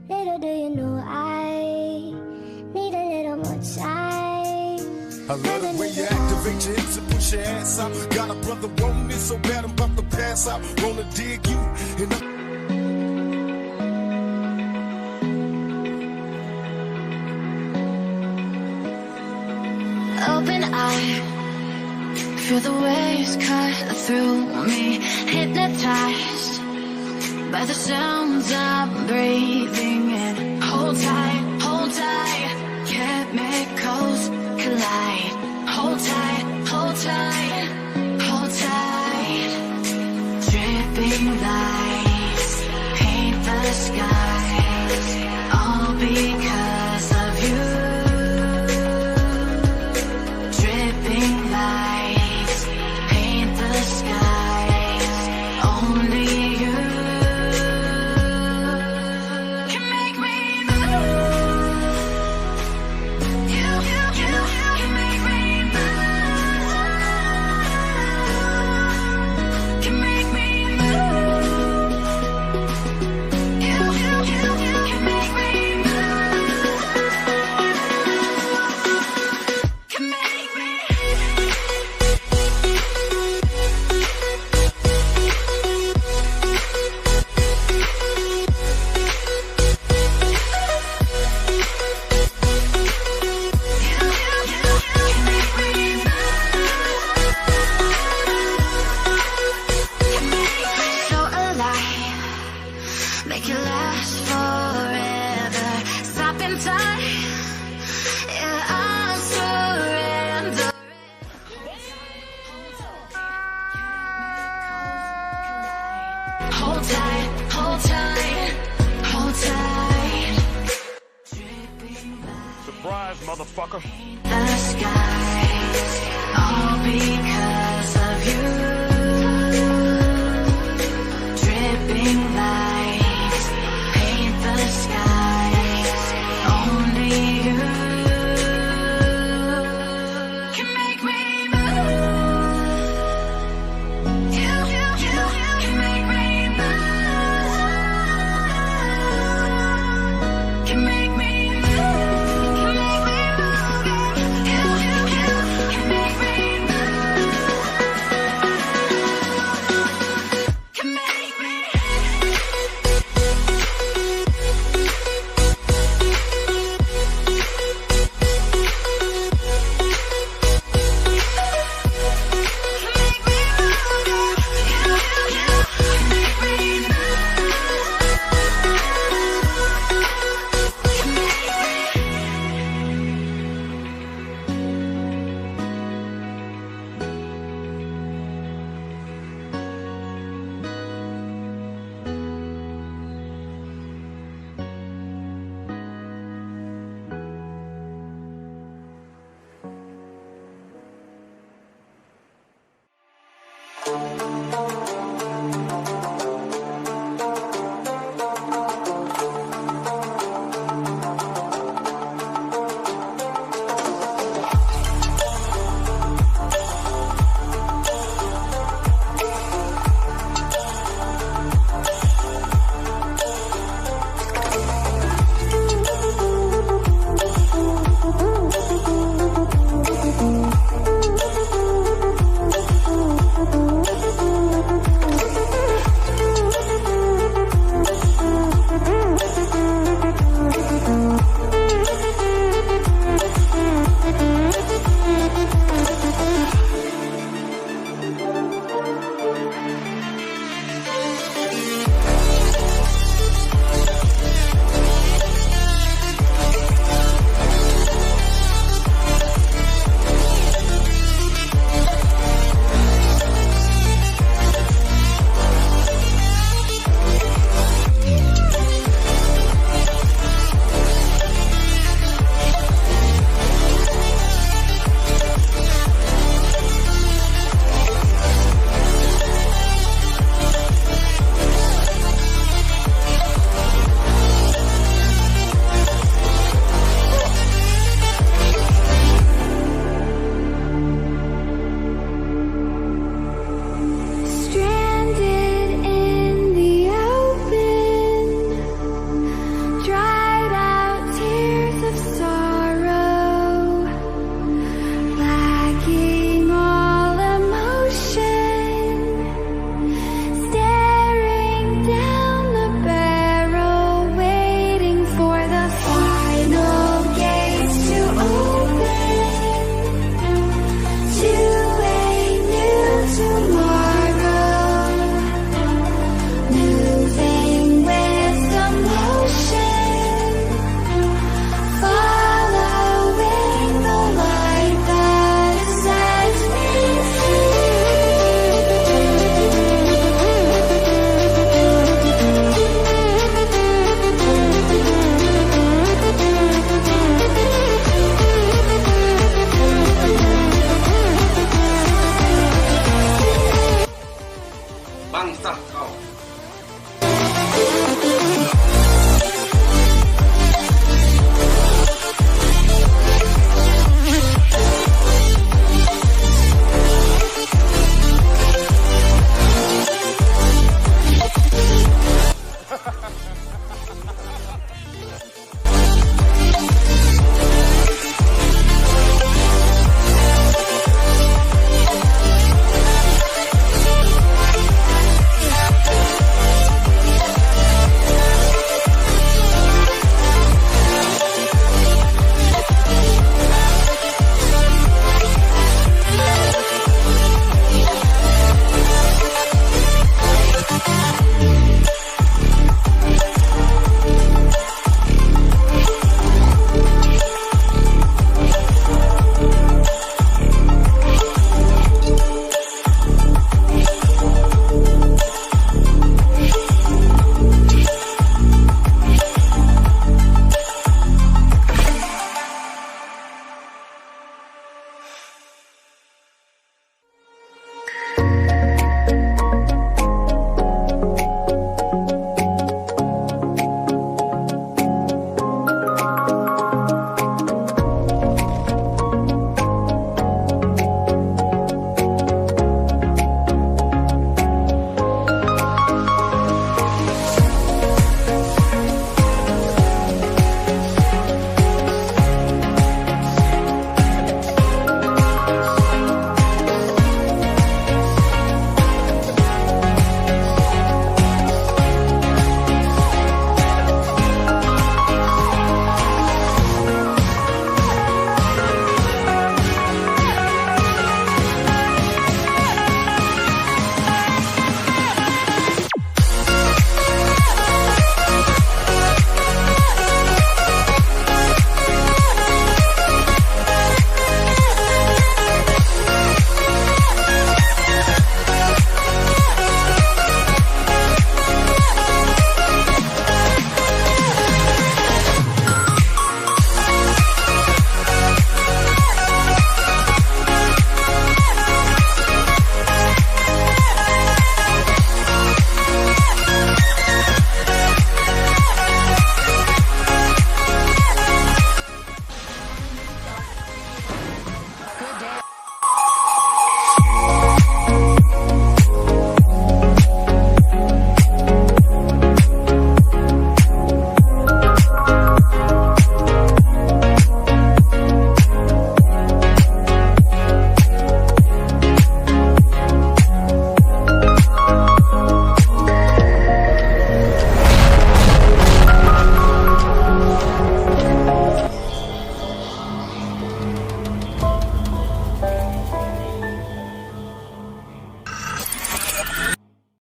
Little do you know I need a little more time. I love the way you activate your hips and push your ass out. Got a brother wanting it so bad I'm about to pass out. Wanna dig you and Open eye, feel the waves cut through me. Hypnotized by the sounds I'm breathing in. Hold tight, chemicals collide. Hold tight, hold tight, hold tight. Dripping lights paint the skies, all because of you. Dripping lights paint the skies, only you can make me move. You can make me move. Can make me move. You can make me move. Can make me. So alive, make it last forever. Stop in time, yeah, I surrender. Hold tight, hold tight, hold tight. surprise, motherfucker. The skies, all because of you. Dripping lights paint the skies, only you can make me move. You can make me move. Can make